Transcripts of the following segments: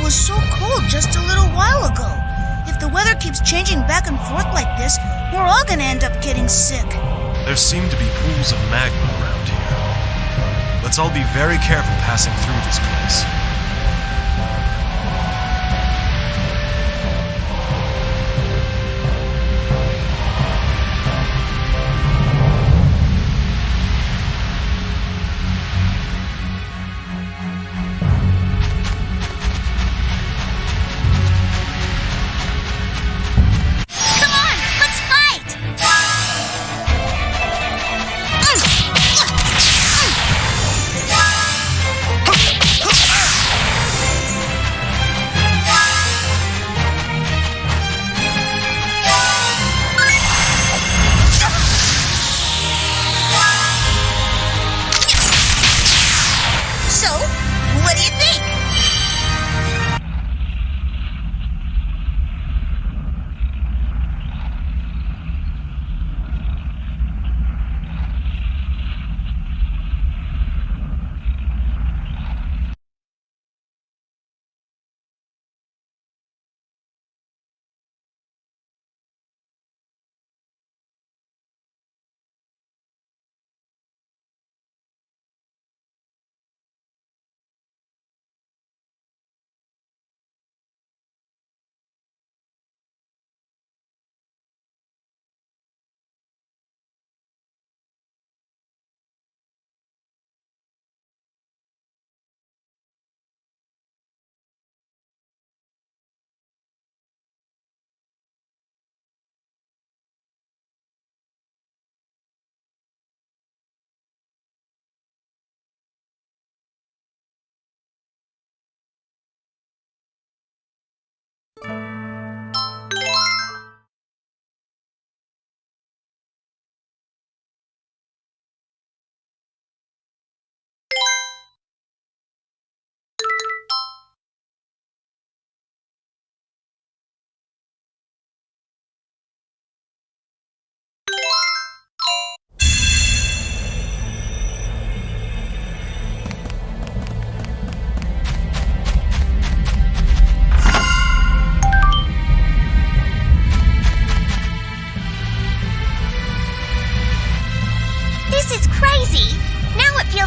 was so cold just a little while ago. If the weather keeps changing back and forth like this, we're all gonna end up getting sick. There seem to be pools of magma around here. Let's all be very careful passing through this place.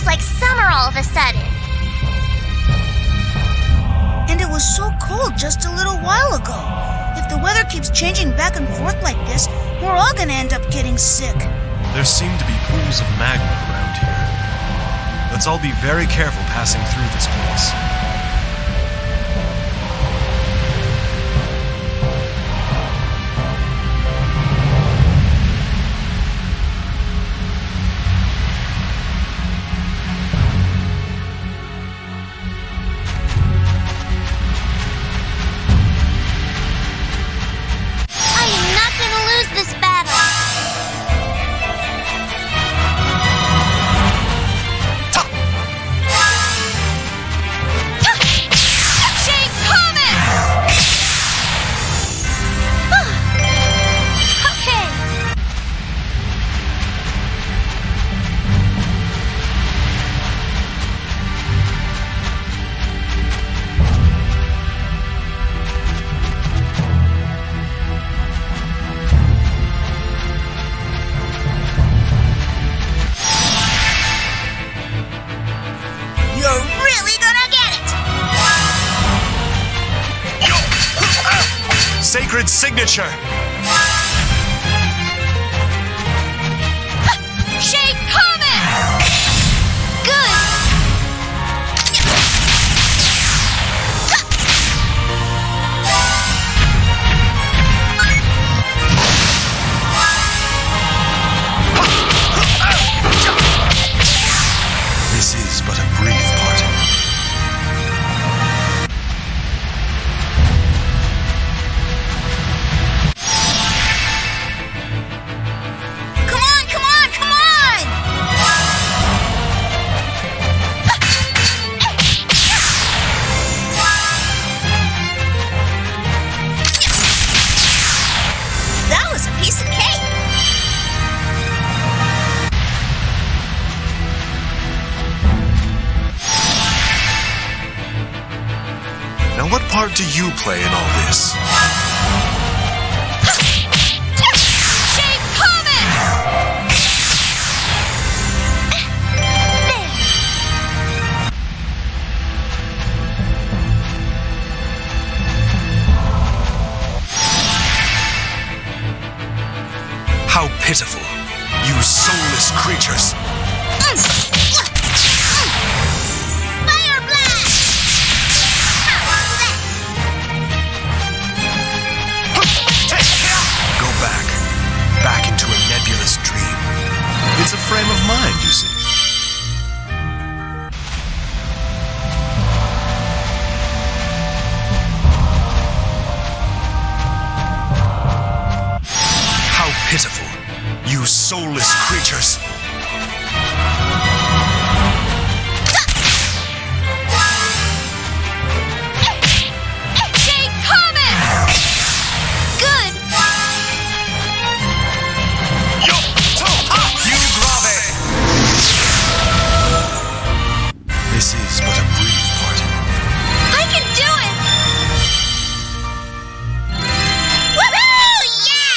Like summer all of a sudden. And it was so cold just a little while ago. If the weather keeps changing back and forth like this, we're all gonna end up getting sick. There seem to be pools of magma around here. Let's all be very careful passing through this place. Sacred signature! Shade Comet! Good! This is but a brief parting. Now what part do you play in all this? Shape Comet! How pitiful, you soulless creatures. Fire blast! Go back into a nebulous dream. It's a frame of mind, you see. How pitiful, you soulless creatures. Shape Comet! Good! Yo, you grave. This is but a brief party. I can do it! Woohoo! Yeah!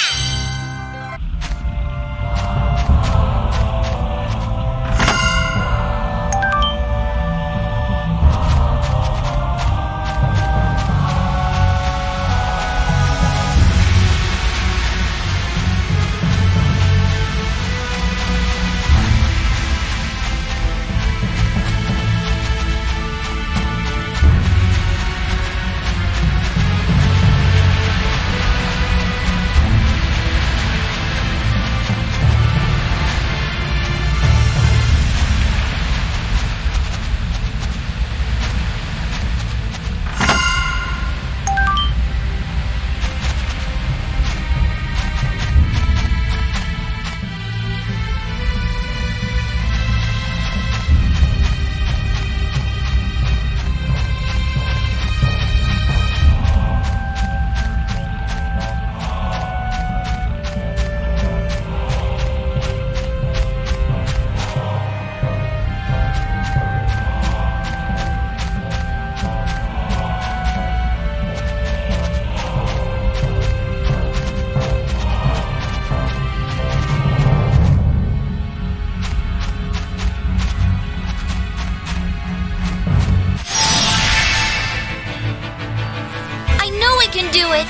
Can do it.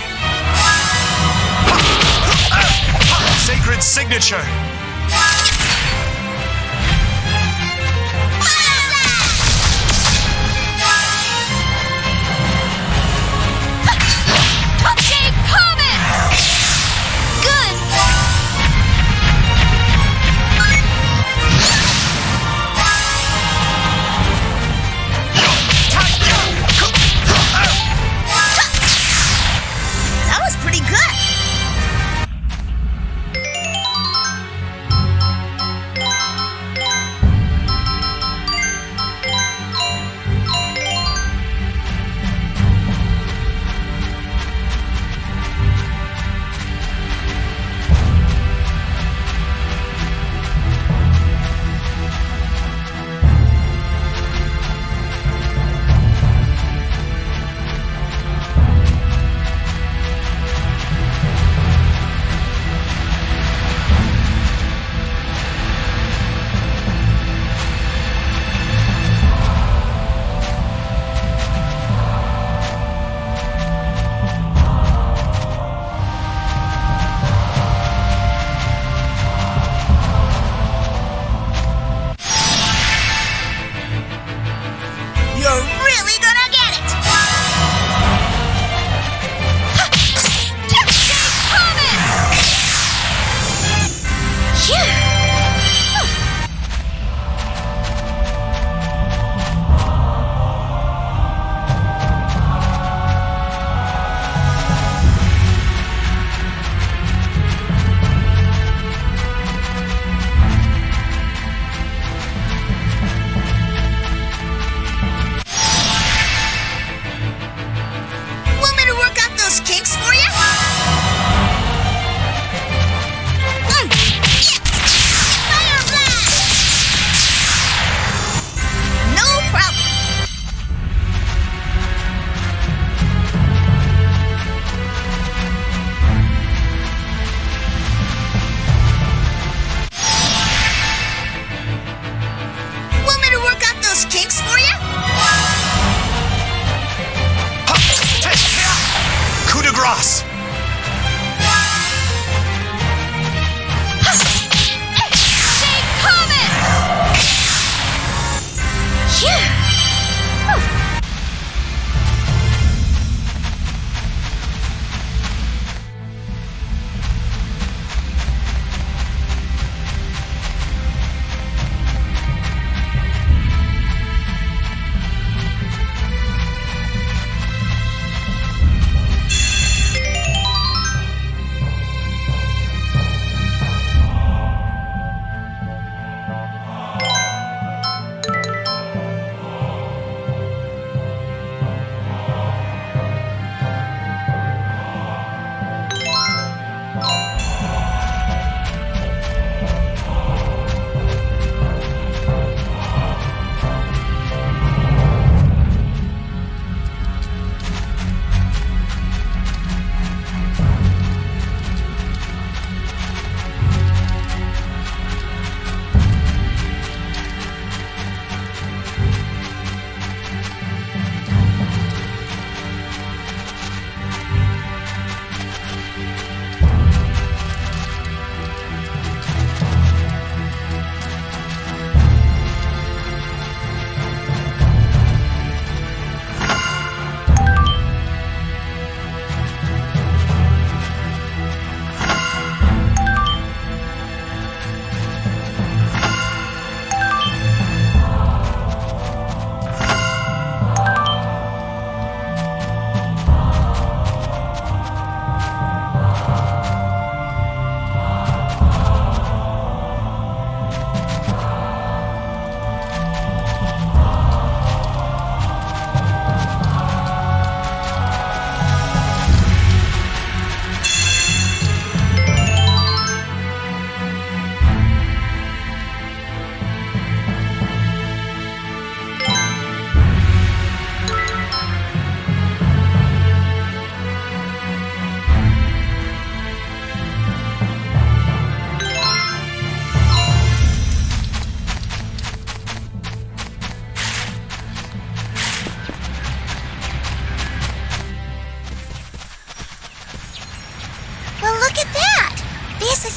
Sacred signature. Shape Comet! Good! That was pretty good.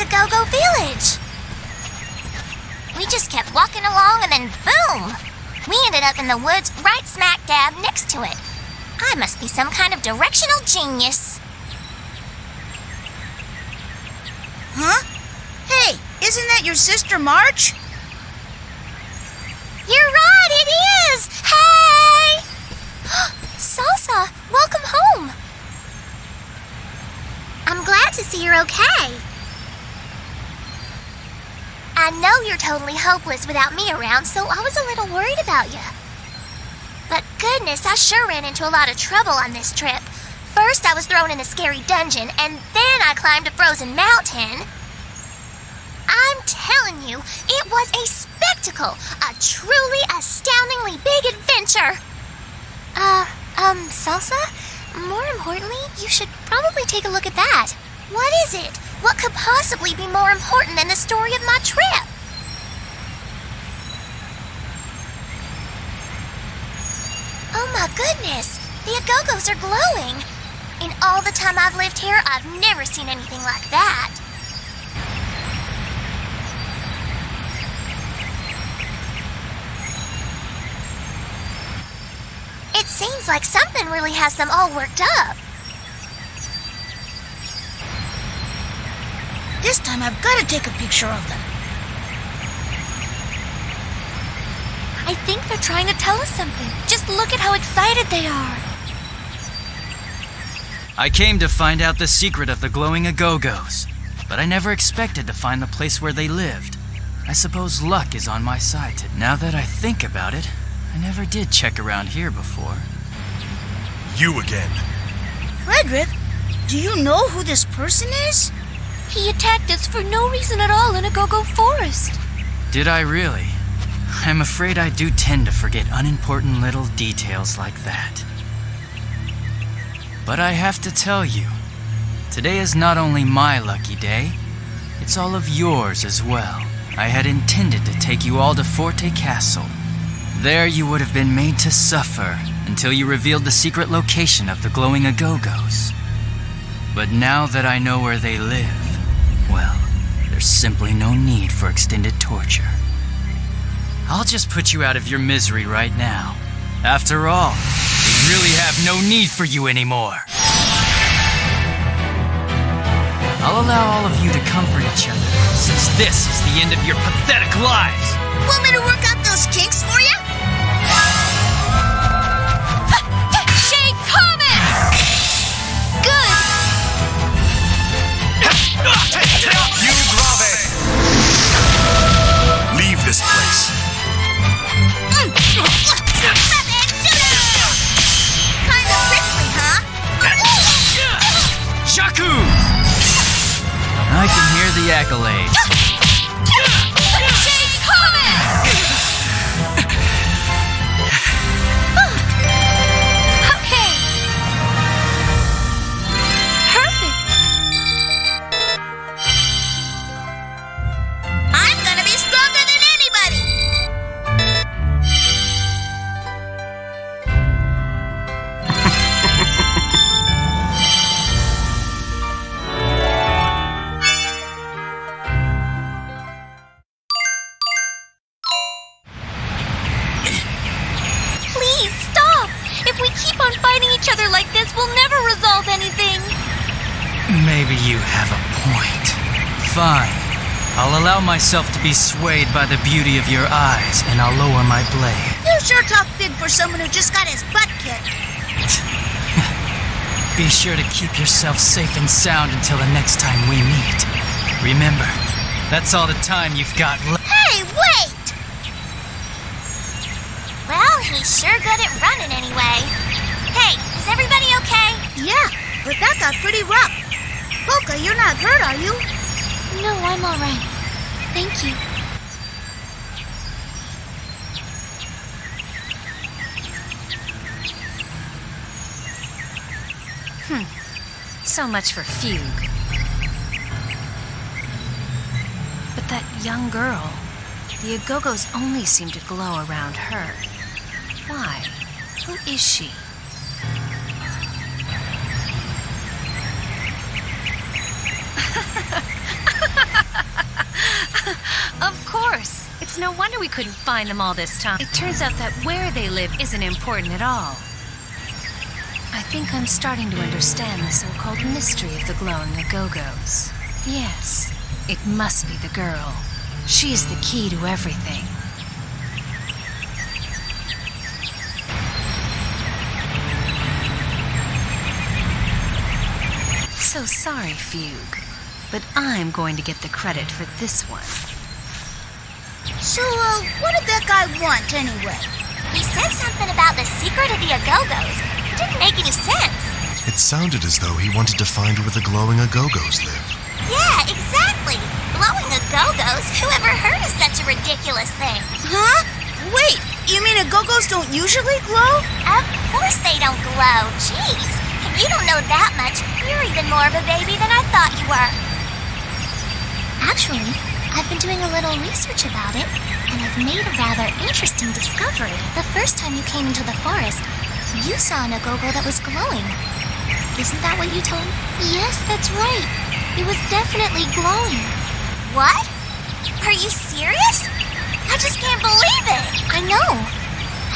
a go-go village. We just kept walking along and then boom! We ended up in the woods right smack dab next to it. I must be some kind of directional genius. Huh? Hey, isn't that your sister March? You're right, it is! Hey! Salsa, welcome home. I'm glad to see you're okay. I know you're totally hopeless without me around, so I was a little worried about you. But goodness, I sure ran into a lot of trouble on this trip. First, I was thrown in a scary dungeon, and then I climbed a frozen mountain. I'm telling you, it was a spectacle, a truly astoundingly big adventure. Salsa? More importantly, you should probably take a look at that. What is it? What could possibly be more important than the story of my trip? Oh my goodness, the gogos are glowing. In all the time I've lived here, I've never seen anything like that. It seems like something really has them all worked up. This time I've got to take a picture of them. I think they're trying to tell us something. Just look at how excited they are. I came to find out the secret of the glowing gogos, but I never expected to find the place where they lived. I suppose luck is on my side today. Now that I think about it, I never did check around here before. You again. Frederick, do you know who this person is? He attacked us for no reason at all in a go-go forest. Did I really? I'm afraid I do tend to forget unimportant little details like that. But I have to tell you, today is not only my lucky day, it's all of yours as well. I had intended to take you all to Forte Castle. There you would have been made to suffer until you revealed the secret location of the glowing gogos. But now that I know where they live, well, there's simply no need for extended torture. I'll just put you out of your misery right now. After all, we really have no need for you anymore. I'll allow all of you to comfort each other, since this is the end of your pathetic lives. Want me to work out those kinks for you? Shade Comet! Good! You grave! Leave this place. Kind of prickly, huh? Shaku! I can hear the accolades. Shade Comet! Okay. Perfect. I'm gonna be stronger than anybody! Please stop. If we keep on fighting each other like this, we'll never resolve anything. Maybe you have a point. Fine. I'll allow myself to be swayed by the beauty of your eyes, and I'll lower my blade. You sure talk big for someone who just got his butt kicked. Be sure to keep yourself safe and sound until the next time we meet. Remember, that's all the time you've got left. Hey, wait! Well, he's sure good at running anyway. Hey, is everybody okay? Yeah, but that got pretty rough. Polka, you're not hurt, are you? No, I'm all right. Thank you. So much for fugue. But that young girl, the gogos only seem to glow around her. Why? Who is she? It's no wonder we couldn't find them all this time. It turns out that where they live isn't important at all. I think I'm starting to understand the so-called mystery of the glowing gogos. Yes, it must be the girl. She's the key to everything. So sorry, Fugue, but I'm going to get the credit for this one. So, what did that guy want anyway? He said something about the secret of the gogos. It didn't make any sense. It sounded as though he wanted to find where the glowing gogos live. Yeah, exactly. Glowing gogos? Whoever heard of such a ridiculous thing? Huh? Wait, you mean gogos don't usually glow? Of course they don't glow. Jeez. If you don't know that much, you're even more of a baby than I thought you were. Actually, I've been doing a little research about it, and I've made a rather interesting discovery. The first time you came into the forest, you saw an gogo that was glowing. Isn't that what you told me? Yes, that's right. It was definitely glowing. What? Are you serious? I just can't believe it. I know.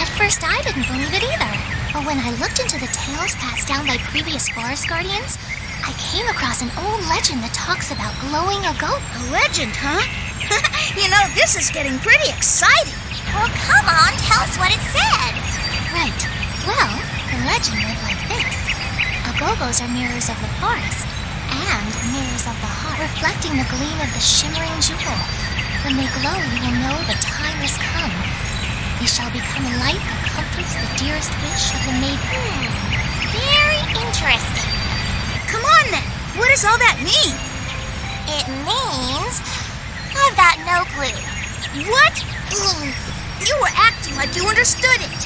At first, I didn't believe it either. But when I looked into the tales passed down by previous forest guardians, I came across an old legend that talks about glowing gogo. A legend, huh? You know, this is getting pretty exciting. Well, come on, tell us what it said. Right. Well, the legend went like this. Gogos are mirrors of the forest, and mirrors of the heart, reflecting the gleam of the shimmering jewel. When they glow, you will know the time has come. They shall become a light that comforts the dearest wish of the maiden. Very interesting. Come on then, what does all that mean? It means I've got no clue. What? You were acting like you understood it.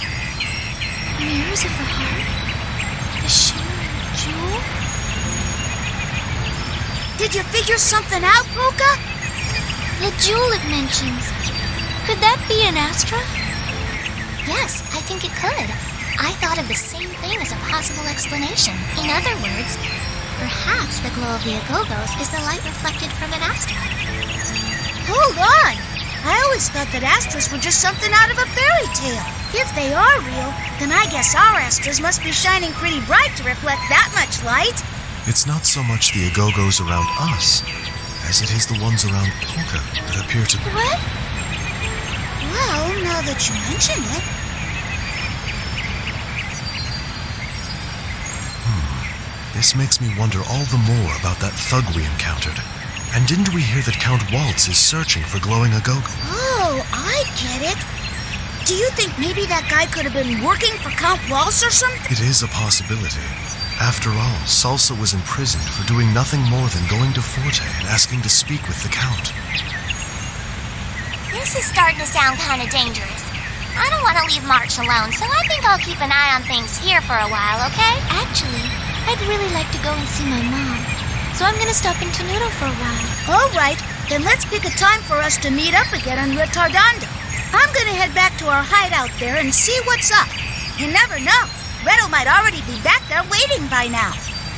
Mirrors of the heart? The shimmering jewel? Did you figure something out, Polka? The jewel it mentions. Could that be an Astra? Yes, I think it could. I thought of the same thing as a possible explanation. In other words, perhaps the glow of the gogos is the light reflected from an Astra. Hold on. I always thought that Astras were just something out of a fairy tale. If they are real, then I guess our Astras must be shining pretty bright to reflect that much light. It's not so much the gogos around us as it is the ones around Polka that appear to... What? Well, now that you mention it... This makes me wonder all the more about that thug we encountered. And didn't we hear that Count Waltz is searching for glowing gogo? Oh, I get it. Do you think maybe that guy could have been working for Count Waltz or something? It is a possibility. After all, Salsa was imprisoned for doing nothing more than going to Forte and asking to speak with the Count. This is starting to sound kind of dangerous. I don't want to leave March alone, so I think I'll keep an eye on things here for a while, okay? Actually, I'd really like to go and see my mom, so I'm gonna stop in Tenuto for a while. All right, then let's pick a time for us to meet up again on Retardando. I'm gonna head back to our hideout there and see what's up. You never know. Redo might already be back there waiting by now.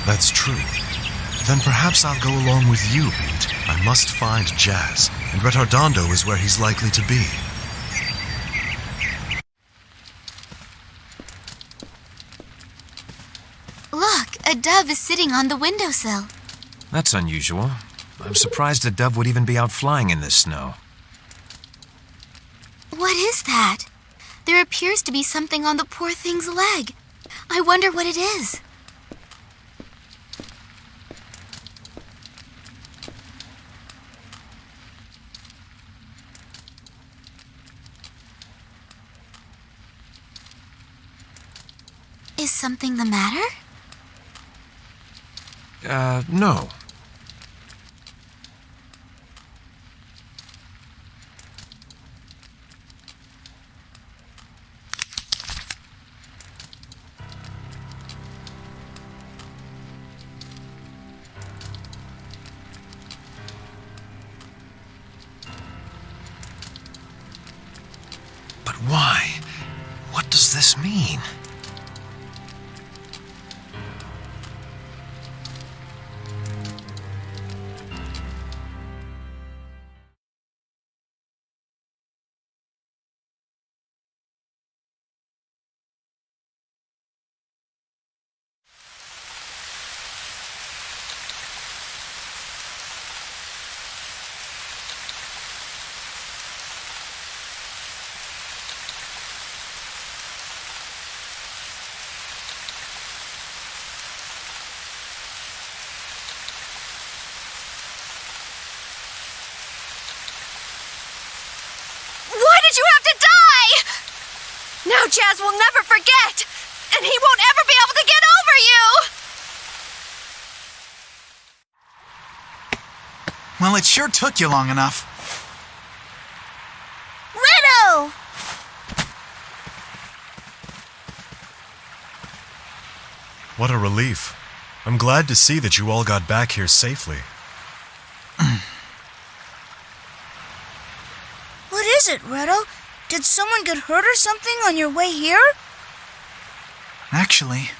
That's true. Then perhaps I'll go along with you, Pete. I must find Jazz, and Retardando is where he's likely to be. Look, a dove is sitting on the windowsill. That's unusual. I'm surprised a dove would even be out flying in this snow. What is that? There appears to be something on the poor thing's leg. I wonder what it is. Is something the matter? No. But why? What does this mean? Now Jazz will never forget, and he won't ever be able to get over you! Well, it sure took you long enough. Riddle! What a relief. I'm glad to see that you all got back here safely. What is it, Redo? Did someone get hurt or something on your way here? Actually...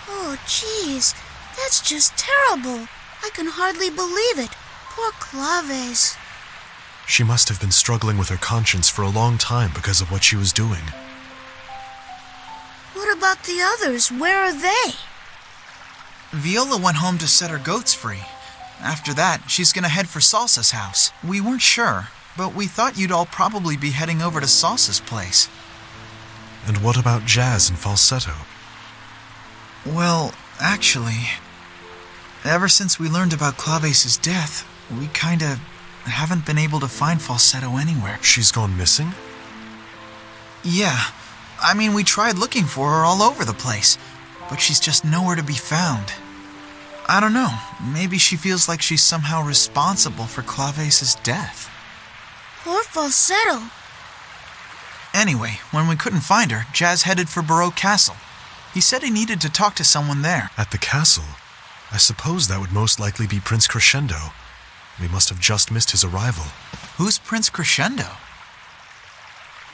Oh, jeez. That's just terrible. I can hardly believe it. Poor Claves. She must have been struggling with her conscience for a long time because of what she was doing. What about the others? Where are they? Viola went home to set her goats free. After that, she's gonna head for Salsa's house. We weren't sure, but we thought you'd all probably be heading over to Salsa's place. And what about Jazz and Falsetto? Well, actually, ever since we learned about Claves' death, we kinda haven't been able to find Falsetto anywhere. She's gone missing? Yeah. I mean, we tried looking for her all over the place, but she's just nowhere to be found. I don't know. Maybe she feels like she's somehow responsible for Claves' death. Poor Falsetto. Anyway, when we couldn't find her, Jazz headed for Baroque Castle. He said he needed to talk to someone there. At the castle? I suppose that would most likely be Prince Crescendo. We must have just missed his arrival. Who's Prince Crescendo?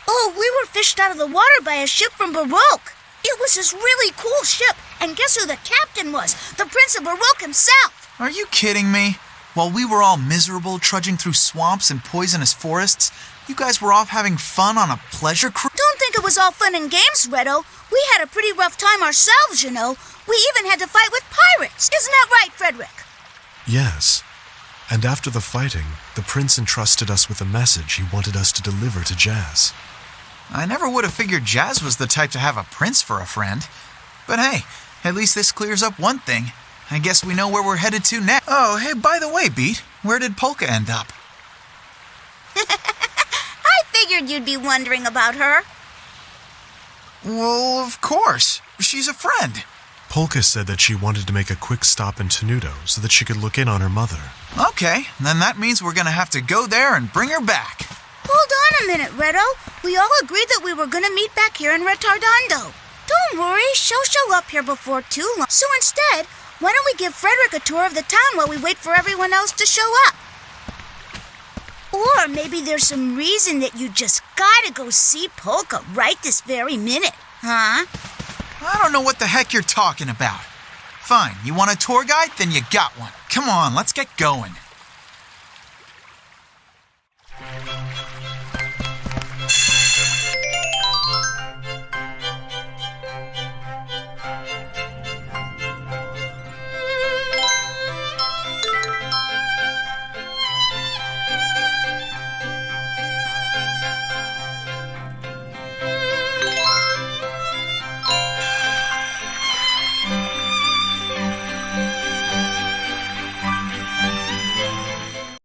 Oh, we were fished out of the water by a ship from Baroque. It was this really cool ship, and guess who the captain was? The Prince of Baroque himself. Are you kidding me? While we were all miserable trudging through swamps and poisonous forests, you guys were off having fun on a pleasure cruise? Don't think it was all fun and games, Redo. We had a pretty rough time ourselves, you know. We even had to fight with pirates. Isn't that right, Frederick? Yes. And after the fighting, the prince entrusted us with a message he wanted us to deliver to Jazz. I never would have figured Jazz was the type to have a prince for a friend. But hey, at least this clears up one thing. I guess we know where we're headed to next. Oh, hey, by the way, Beat, where did Polka end up? I figured you'd be wondering about her. Well, of course. She's a friend. Polka said that she wanted to make a quick stop in Tenuto so that she could look in on her mother. Okay, then that means we're gonna have to go there and bring her back. Hold on a minute, Redo. We all agreed that we were going to meet back here in Retardando. Don't worry, she'll show up here before too long. So instead, why don't we give Frederick a tour of the town while we wait for everyone else to show up? Or maybe there's some reason that you just gotta go see Polka right this very minute, huh? I don't know what the heck you're talking about. Fine, you want a tour guide? Then you got one. Come on, let's get going.